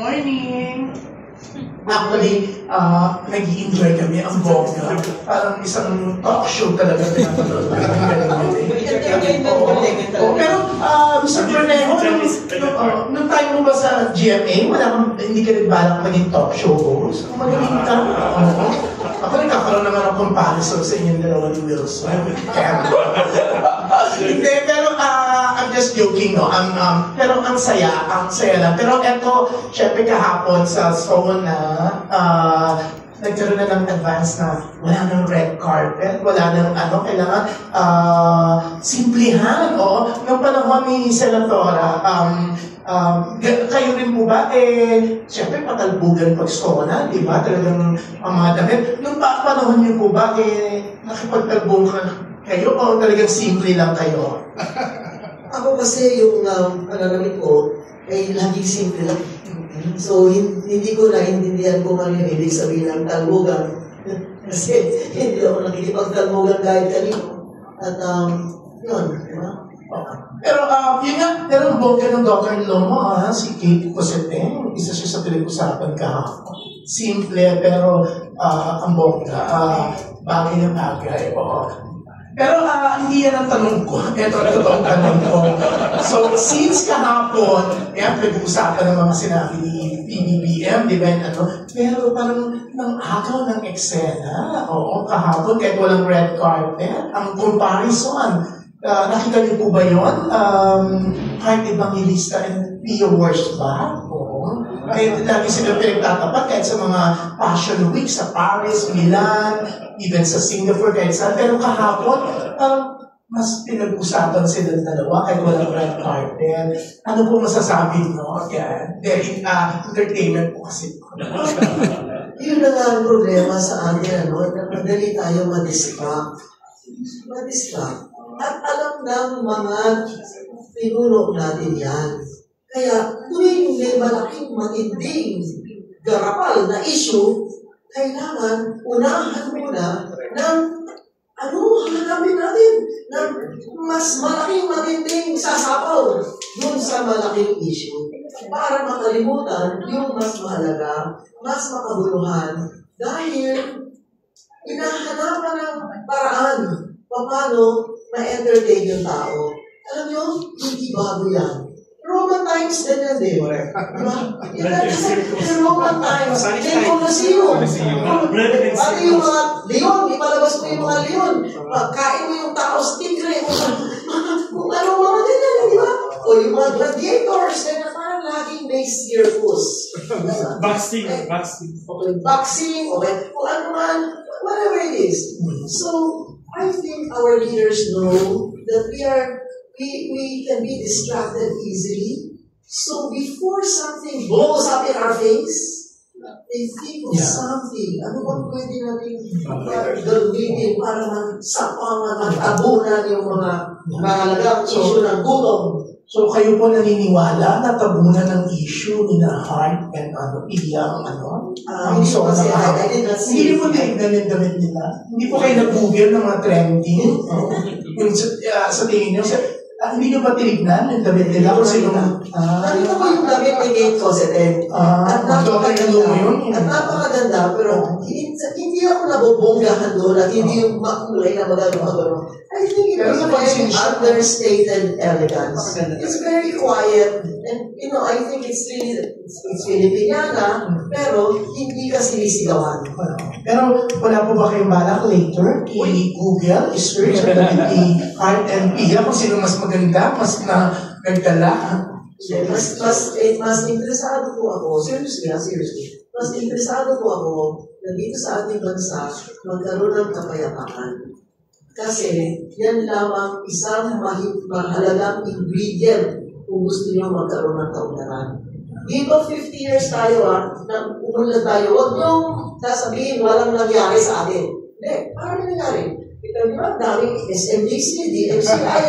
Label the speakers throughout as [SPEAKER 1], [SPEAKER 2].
[SPEAKER 1] morning! Actually, nag-i-enjoy kami ang bongga. Parang isang talk show talaga pinapanood. Pero, Mr. Bernejo, nung time mo ba sa GMA, hindi ka nagbalak maging talk show host? Kung magaling ka, ako nagkakaroon naman ng comparison sa inyong dalawa ni Wilson. Hindi, pero I'm just joking, no? Pero ang saya lang. Pero eto, syempre kahapon sa Stone na nagkaroon na ng advance na wala nang red carpet, wala nang kailangan simplihan, o nung panahon ni Senatora, kayo rin po ba, syempre patalbugan pag Stona, di ba? Talagang ang mga damit. Nung panahon niyo po ba, nakipagtalbong kayo o talagang simple lang kayo?
[SPEAKER 2] Ako kasi yung pananamit ko ay laging simple lang. So, hindi ko naintindihan kung ano yung ibig sabihin ng talbugan. Kasi hindi ako nakikipagtalbugan kahit kanino. At, yun, di ba?
[SPEAKER 1] Pero, yun nga, pero ang bongga ng daughter-in-law mo, si Kate Cosete, isa siya sa pinag-usapan kahapon. Simple, pero ang bongga, bagay na bagay. Pero hindi yan ang tanong ko. Ito ang totoong tanong ko. So, since kahapon, pinag-uusapan ng mga sinabi ni PBBM, di ba, pero parang nang agaw ng eksena, kahapon, kahit walang red carpet, ang comparison, nakita niyo po ba yun? Kahit Evangelista and Pio Worst ba? Kahit lagi sila pinagtatapat kahit sa mga Fashion Week sa Paris, Milan, even sa Singapore, kahit saan. Pero kahapon, mas pinag-usapan silang dalawa kahit walang red carpet. Ano po masasabi nyo? Very entertainment po kasi.
[SPEAKER 2] Yun na nga ang problema sa atin, madali tayo madistract. At alam ng mga pinuno natin yan. Kaya tuwing may malaking matinding garapal na issue, kailangan unahan muna ng hanapin natin ng mas malaking matinding sasapaw dun sa malaking issue para makalimutan yung mas mahalaga, mas makabuluhan dahil hinahanapan ng paraan paano ma-entertain yung tao. Alam nyo, hindi bago yan. Roman times din yan, di ba? Roman times, din Colosseum. Pati yung mga leon, ipalabas mo yung mga leon. Kain mo yung tao sa tigre. Kung anong mga ganyan, di ba? O yung mga gladiators, na parang laging may circus.
[SPEAKER 3] Boxing.
[SPEAKER 2] Boxing, kung ano man, whatever it is. So, I think our leaders know that we can be distracted easily. So before something blows up in our face, they think of something. Ano bang pwede natin gawin para magsapangan, magtabunan yung mga mahalagang issue ng gutom?
[SPEAKER 1] So kayo po naniniwala na tabunan ng issue ni na Hart and Iyang
[SPEAKER 2] hindi ko kasi
[SPEAKER 1] hindi po tinignan yung damit nila. Hindi po kayo nag-google ng mga trending. Sa tingin nyo, hindi nyo ba tinignan yung damit nila?
[SPEAKER 2] Nakita ko yung damit ni Kate Cosette. At napakaganda, pero hindi ako nabubonggahan doon at hindi yung makulay na magagawa. I think it was very understated elegance. It's very quiet. And, I think it's Filipiniana, pero hindi ka sinisigawan.
[SPEAKER 1] Pero wala po ba kayong balak later? I-Google, i-search ang damit ni Hart and Pia kung sino mas maganda, mas na nagdala?
[SPEAKER 2] Mas interesado po ako, seriously, mas interesado po ako na dito sa ating bansa magkaroon ng kapayapaan. Kasi yan lamang isang mahalagang ingredient kung gusto niyo magkaroon ng kaunlaran. Dito 50 years tayo na umunlad tayo, huwag niyong sasabihin walang nangyari sa atin. Hindi, parang nangyari. Ito naman, daming SMGC, DMCI,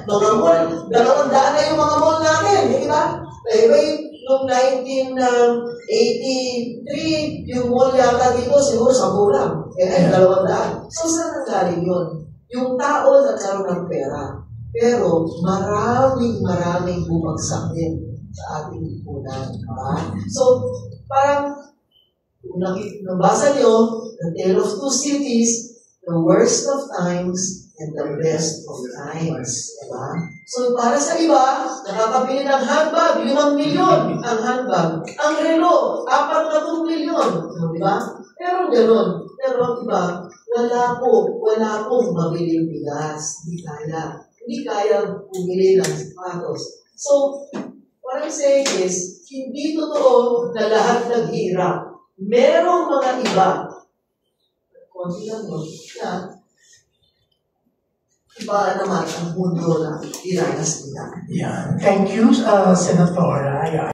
[SPEAKER 2] mga mall, 200 na yung mga mall natin, di ba? Noong 1983, yung mall yata dito, siguro 10 lang. 200. So, saan nanggaling yun? Yung tao nagkaroon ng pera. Pero maraming bumagsak din. sa ating lipunan. So, parang, kung nabasa nyo, the tale of two cities, the worst of times, and the best of times. Diba? So, para sa iba, nakakabili ng handbag, 5 milyon ang handbag. Ang relo, 4 milyon. Diba? Pero gano'n. Pero ang iba, wala pong mabiling bigas. Hindi kaya bumili ng sapatos. So, what I'm saying is, hindi totoo na lahat naghirap. Merong mga iba, konti lang no, na iba naman ang mundo na diranas nila.
[SPEAKER 1] Yeah. Thank you, Senator.